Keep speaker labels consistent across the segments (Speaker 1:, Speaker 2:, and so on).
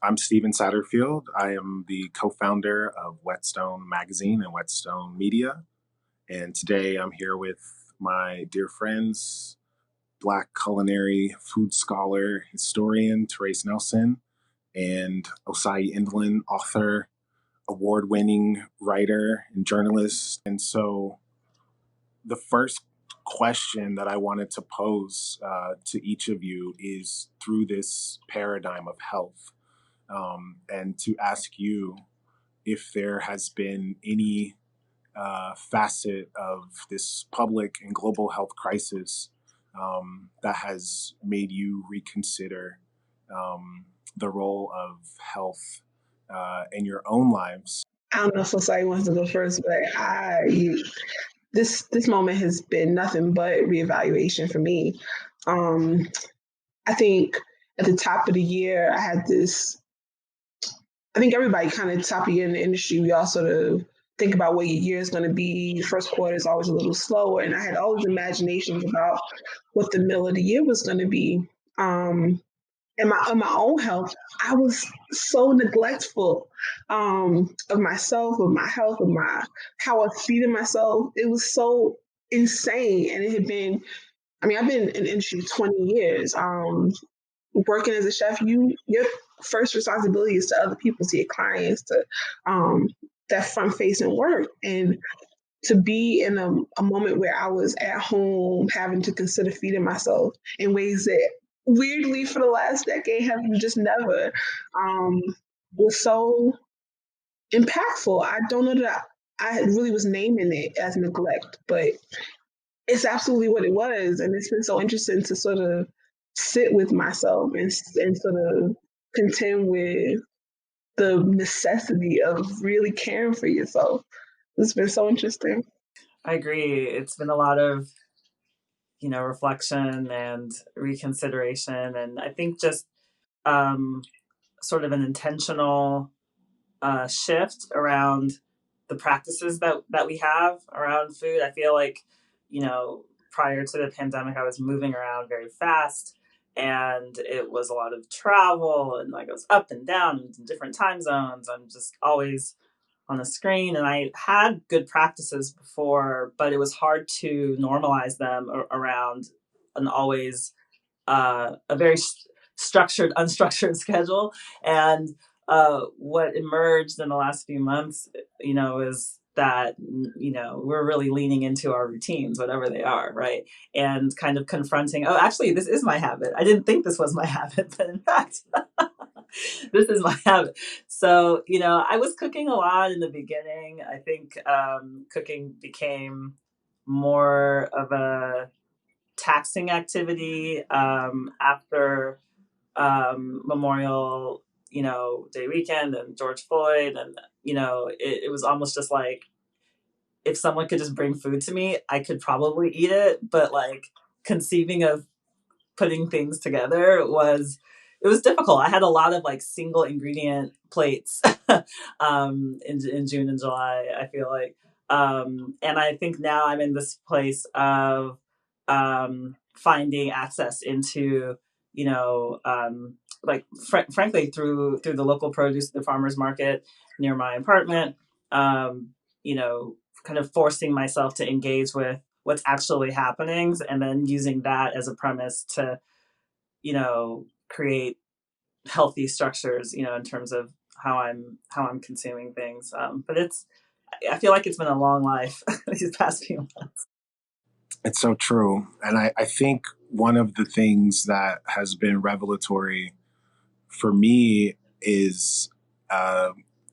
Speaker 1: I'm Stephen Satterfield. I am the co-founder of Whetstone Magazine and Whetstone Media. And today I'm here with my dear friends, Black culinary food scholar, historian Therese Nelson, and Osai Indlin, author, award-winning writer and journalist. And so the first question that I wanted to pose to each of you is through this paradigm of health, and to ask you if there has been any facet of this public and global health crisis that has made you reconsider the role of health in your own lives.
Speaker 2: I don't know if Osai wants to go first, but this moment has been nothing but reevaluation for me. Um, I think at the top of the year, I had this. I think everybody kind of top of year in the industry, we all sort of think about what your year is going to be. First quarter is always a little slower, and I had all these imaginations about what the middle of the year was going to be. Um, and my own health, I was so neglectful of myself, of my health, of my how I was feeding myself. It was so insane, and it had been. I mean, I've been in the industry 20 years. Working as a chef, your first responsibility is to other people, to your clients, to um, that front facing work, and to be in a moment where I was at home having to consider feeding myself in ways that weirdly for the last decade have just never um, was so impactful. I don't know that I really was naming it as neglect, but it's absolutely what it was. And it's been so interesting to sort of sit with myself and sort of contend with the necessity of really caring for yourself. It's been so interesting.
Speaker 3: I agree. It's been a lot of, reflection and reconsideration. And I think just um, sort of an intentional shift around the practices that we have around food. I feel like, prior to the pandemic, I was moving around very fast and it was a lot of travel and like I was up and down in different time zones. I'm just always on the screen, and I had good practices before, but it was hard to normalize them around an always a very structured, unstructured schedule. And what emerged in the last few months, is that, we're really leaning into our routines, whatever they are, right? And kind of confronting, oh, actually, this is my habit. I didn't think this was my habit, but in fact, this is my habit. So, I was cooking a lot in the beginning. I think cooking became more of a taxing activity after Memorial, Day weekend and George Floyd. And, it was almost just like if someone could just bring food to me, I could probably eat it. But like conceiving of putting things together it was difficult. I had a lot of like single ingredient plates in June and July, I feel like. And I think now I'm in this place of finding access into, like frankly through the local produce, the farmers market near my apartment, um, you know, kind of forcing myself to engage with what's actually happening and then using that as a premise to, create healthy structures, in terms of how I'm consuming things. But I feel like it's been a long life these past few months.
Speaker 1: It's so true. And I think one of the things that has been revelatory for me is uh,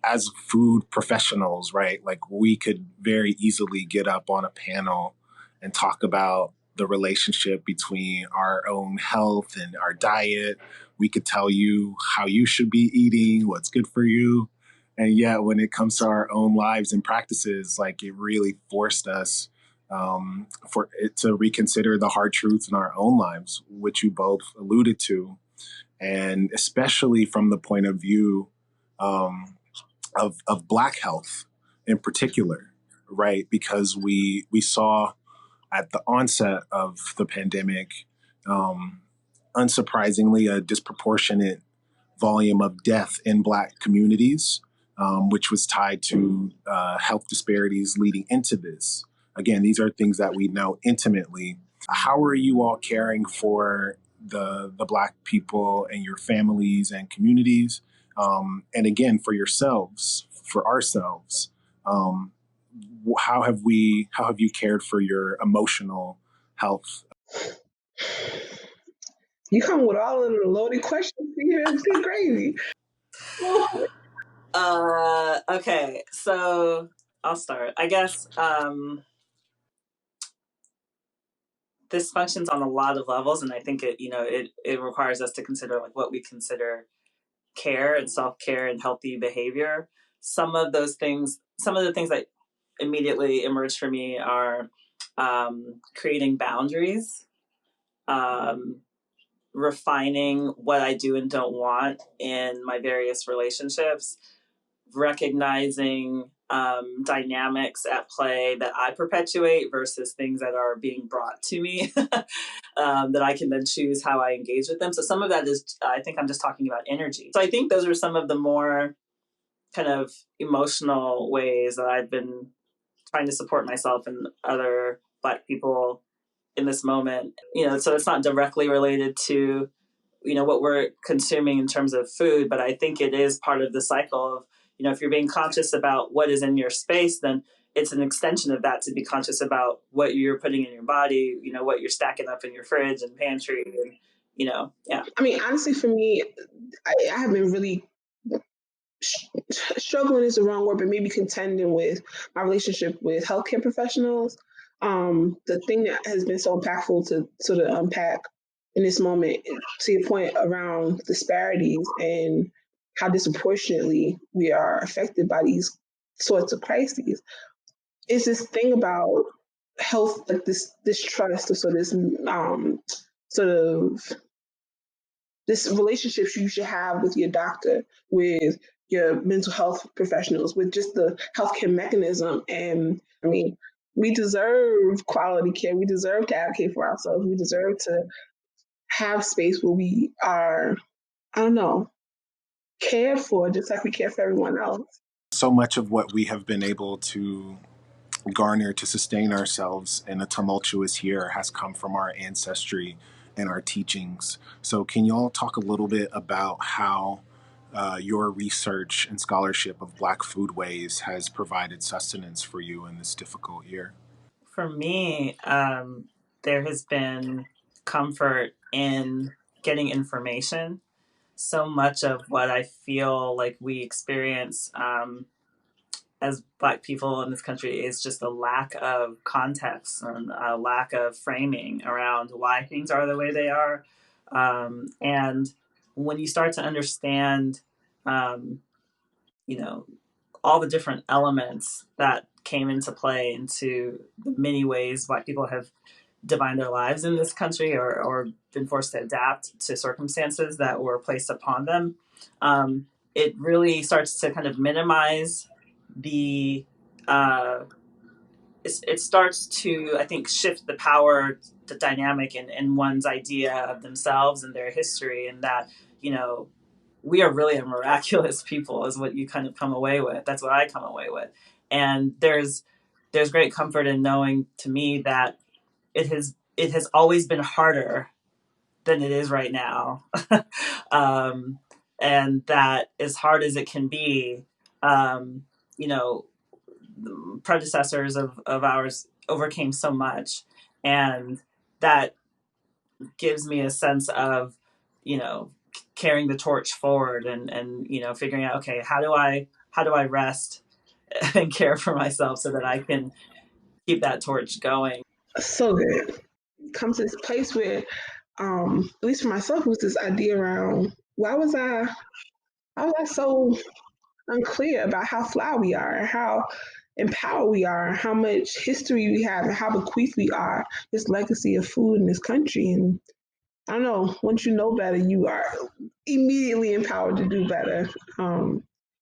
Speaker 1: as food professionals, right? Like we could very easily get up on a panel and talk about the relationship between our own health and our diet. We could tell you how you should be eating, what's good for you. And yet, when it comes to our own lives and practices, like it really forced us for it to reconsider the hard truths in our own lives, which you both alluded to, and especially from the point of view um, of Black health in particular, right? Because we saw at the onset of the pandemic, um, unsurprisingly, a disproportionate volume of death in Black communities, which was tied to health disparities leading into this. Again, these are things that we know intimately. How are you all caring for the Black people and your families and communities? And again, for yourselves, for ourselves, how have you cared for your emotional health?
Speaker 2: You come with all of the loaded questions here. It's crazy.
Speaker 3: Okay, so I'll start. I guess this functions on a lot of levels, and I think it requires us to consider like what we consider care and self-care and healthy behavior. Some of the things that immediately emerge for me are creating boundaries, um, refining what I do and don't want in my various relationships, recognizing dynamics at play that I perpetuate versus things that are being brought to me that I can then choose how I engage with them. So some of that is, I think I'm just talking about energy. So I think those are some of the more kind of emotional ways that I've been trying to support myself and other Black people in this moment. So it's not directly related to what we're consuming in terms of food, but I think it is part of the cycle of if you're being conscious about what is in your space, then it's an extension of that to be conscious about what you're putting in your body, what you're stacking up in your fridge and pantry, and yeah.
Speaker 2: I mean, honestly, for me, I have been really struggling is the wrong word, but maybe contending with my relationship with healthcare professionals. The thing that has been so impactful to sort of unpack in this moment, to your point around disparities and how disproportionately we are affected by these sorts of crises, is this thing about health, like this trust, or so this sort of this relationships you should have with your doctor, with your mental health professionals, with just the healthcare mechanism. And I mean, we deserve quality care. We deserve to advocate for ourselves. We deserve to have space where we are, I don't know, cared for just like we care for everyone else.
Speaker 1: So much of what we have been able to garner to sustain ourselves in a tumultuous year has come from our ancestry and our teachings. So, can you all talk a little bit about how your research and scholarship of Black foodways has provided sustenance for you in this difficult year?
Speaker 3: For me, there has been comfort in getting information. So much of what I feel like we experience as Black people in this country is just a lack of context and a lack of framing around why things are the way they are. And when you start to understand, um, you know, all the different elements that came into play into the many ways Black people have defined their lives in this country, or been forced to adapt to circumstances that were placed upon them, it really starts to kind of minimize the it starts to, I think, shift the power, the dynamic in one's idea of themselves and their history, and that we are really a miraculous people is what you kind of come away with. That's what I come away with. And there's great comfort in knowing, to me, that it has always been harder than it is right now. And that as hard as it can be, um, you know, the predecessors of ours overcame so much. And that gives me a sense of, carrying the torch forward, and figuring out, okay, how do I rest and care for myself so that I can keep that torch going.
Speaker 2: So good. Come to this place where, at least for myself, was this idea around why was I so unclear about how flawed we are, and how empowered we are, and how much history we have, and how bequeathed we are, this legacy of food in this country. And I don't know, once you know better, you are immediately empowered to do better.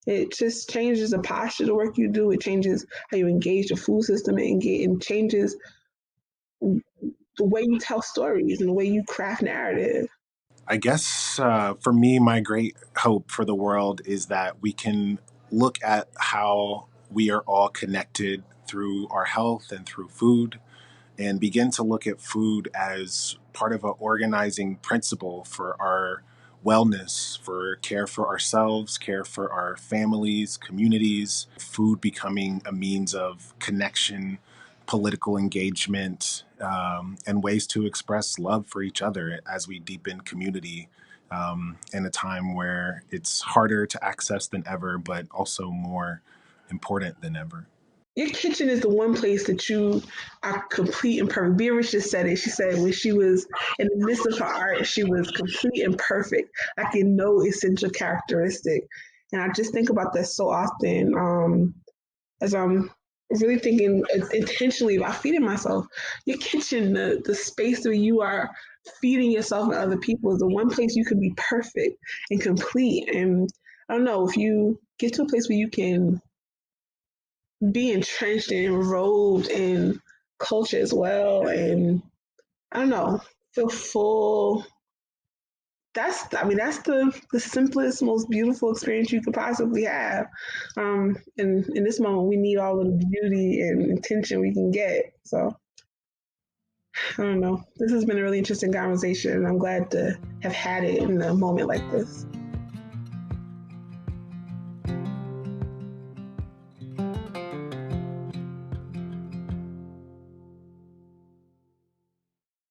Speaker 2: It just changes the posture, the work you do. It changes how you engage the food system, and changes the way you tell stories and the way you craft narrative.
Speaker 1: I guess for me, my great hope for the world is that we can look at how we are all connected through our health and through food, and begin to look at food as part of an organizing principle for our wellness, for care for ourselves, care for our families, communities, food becoming a means of connection, political engagement, and ways to express love for each other as we deepen community in a time where it's harder to access than ever, but also more important than ever.
Speaker 2: Your kitchen is the one place that you are complete and perfect. Beatrice just said it. She said when she was in the midst of her art, she was complete and perfect, like in no essential characteristic. And I just think about that so often as I'm really thinking intentionally about feeding myself. Your kitchen, the space where you are feeding yourself and other people, is the one place you can be perfect and complete. And I don't know, if you get to a place where you can be entrenched and enrolled in culture as well, and I don't know, feel full. That's the simplest, most beautiful experience you could possibly have. And in this moment, we need all of the beauty and intention we can get. So I don't know. This has been a really interesting conversation, and I'm glad to have had it in a moment like this.